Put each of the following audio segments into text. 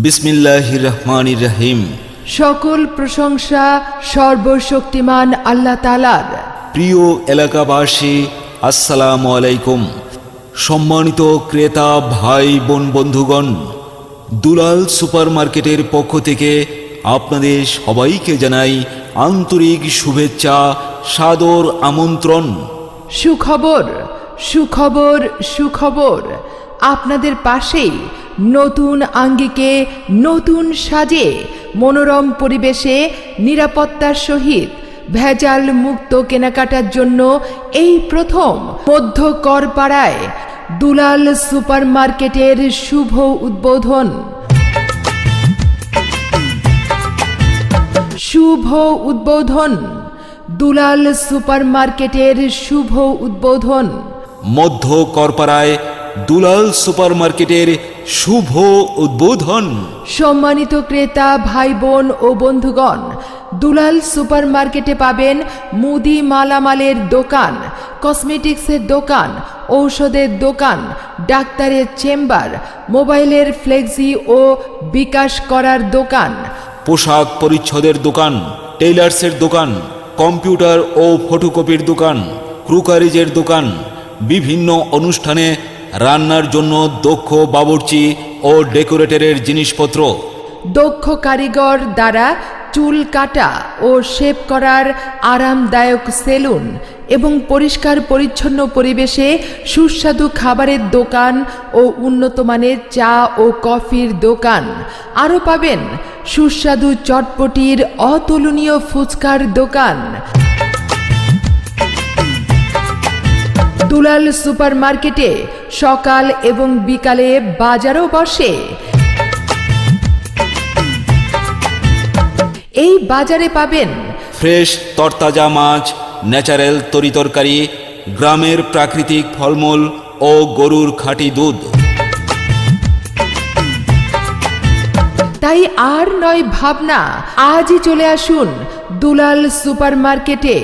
বিসমিল্লাহির রহমানির রহিম। সকল প্রশংসা সর্বশক্তিমান আল্লাহ তাআলার। প্রিয় এলাকাবাসী, আসসালামু আলাইকুম। সম্মানিত ক্রেতা ভাই বোন বন্ধুগণ, দুলাল সুপারমার্কেটের পক্ষ থেকে আপনাদের সবাইকে জানাই আন্তরিক শুভেচ্ছা, সাদর আমন্ত্রণ। সুখবর সুখবর সুখবর, আপনাদের পাশেই নতুন আঙ্গিকে নতুন সাজে মনোরম পরিবেশে নিরাপত্তার সহিত ভেজাল মুক্ত কেনাকাটার জন্য এই প্রথম মধ্য করপাড়ায় দুলাল সুপারমার্কেটের শুভ উদ্বোধন। শুভ উদ্বোধন, দুলাল সুপারমার্কেটের শুভ উদ্বোধন। মধ্য করপাড়ায় দুলাল সুপারমার্কেটের শুভ উদ্বোধন। সম্মানিত ক্রেতা ভাই বোন ও বন্ধুগণ, দুলাল সুপারমার্কেটে পাবেন মুদি মালামালের দোকান, কসমেটিক্সের দোকান, ঔষধের দোকান, ডাক্তারের চেম্বার, মোবাইলের ফ্লেক্সি ও বিকাশ করার দোকান, পোশাক পরিচ্ছদের দোকান, টেইলার্সের দোকান, কম্পিউটার ও ফটোকপির দোকান, ক্রুকারিজের দোকান, বিভিন্ন অনুষ্ঠানে রান্নার জন্য দক্ষ বাবুর্চি ও ডেকোরেটরের জিনিসপত্র, দক্ষ কারিগর দ্বারা চুল কাটা ও শেভ করার আরামদায়ক সেলুন এবং পরিষ্কার পরিচ্ছন্ন পরিবেশে সুস্বাদু খাবারের দোকান ও উন্নতমানের চা ও কফির দোকান। আরও পাবেন সুস্বাদু চটপটির অতুলনীয় ফুচকার দোকান। দুলাল সুপারমার্কেটে সকাল এবং বিকালে বাজারও বসে। এই বাজারে পাবেন ফ্রেশ তরতাজা মাছ, ন্যাচারাল তরিতরকারি, গ্রামের প্রাকৃতিক ফলমূল ও গরুর খাঁটি দুধ। তাই আর নয় ভাবনা, আজই চলে আসুন দুলাল সুপারমার্কেটে।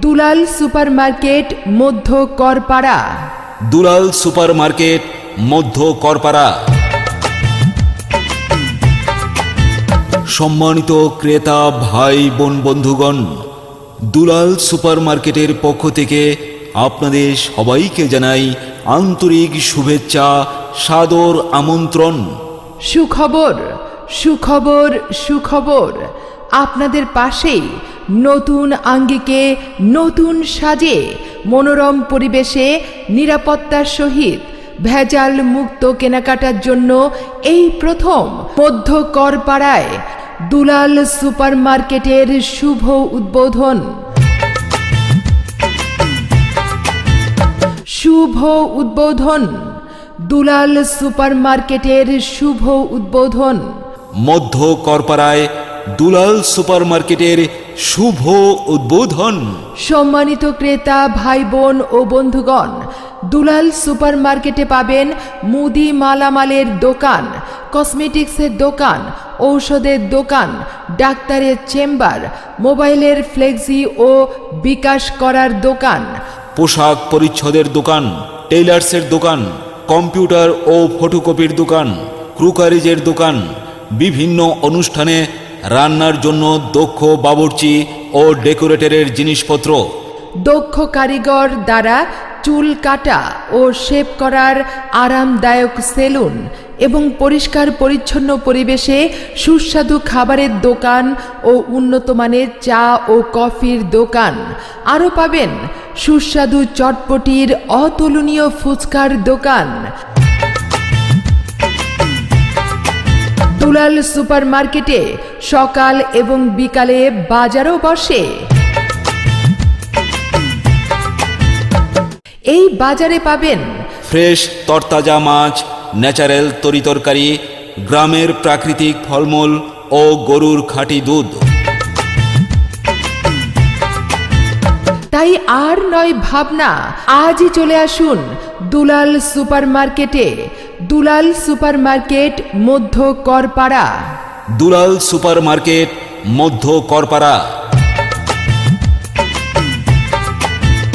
দুলাল সুপারমার্কেট, মধ্য করপাড়া। দুলাল সুপারমার্কেট, মধ্য করপাড়া। সম্মানিত ক্রেতা ভাই বোন বন্ধুগণ, দুলাল সুপারমার্কেটের পক্ষ থেকে আপনাদের সবাইকে জানাই আন্তরিক শুভেচ্ছা, সাদর আমন্ত্রণ। সুখবর সুখবর সুখবর, আপনাদের পাশেই নতুন আঙ্গিকে নতুন সাজে মনোরম পরিবেশে নিরাপত্তার সহিত ভেজাল মুক্ত কেনাকাটার জন্য এই প্রথম মধ্য করপাড়ায় দুলাল সুপারমার্কেটের শুভ উদ্বোধন। শুভ উদ্বোধন, দুলাল সুপারমার্কেটের শুভ উদ্বোধন। মধ্য করপাড়ায় দুলাল সুপারমার্কেটের শুভ উদ্বোধন। সম্মানিত ক্রেতা ভাই বোন ও বন্ধুগণ, দুলাল সুপারমার্কেটে পাবেন মুদি মালামালের দোকান, কসমেটিক্সের দোকান, ঔষধের দোকান, ডাক্তারের চেম্বার, মোবাইলের ফ্লেক্সি ও বিকাশ করার দোকান, পোশাক পরিচ্ছদের দোকান, টেইলার্সের দোকান, কম্পিউটার ও ফটোকপির দোকান, ক্রুকারিজের দোকান, বিভিন্ন অনুষ্ঠানে রান্নার জন্য দক্ষ বাবুর্চি ও ডেকোরেটরের জিনিসপত্র, দক্ষ কারিগর দ্বারা চুল কাটা ও শেভ করার আরামদায়ক সেলুন এবং পরিষ্কার পরিচ্ছন্ন পরিবেশে সুস্বাদু খাবারের দোকান ও উন্নতমানের চা ও কফির দোকান। আরও পাবেন সুস্বাদু চটপটির অতুলনীয় ফুচকার দোকান। দুলাল সুপারমার্কেটে সকাল এবং বিকালে বাজারও বসে। এই বাজারে পাবেন ফ্রেশ তরতাজা মাছ, ন্যাচারাল তরিতরকারি, গ্রামের প্রাকৃতিক ফলমূল ও গরুর খাঁটি দুধ। তাই আর নয় ভাবনা, আজই চলে আসুন দুলাল সুপারমার্কেটে। দুলাল সুপারমার্কেট, মধ্য করপাড়া। দুলাল সুপারমার্কেট, মধ্য করপাড়া।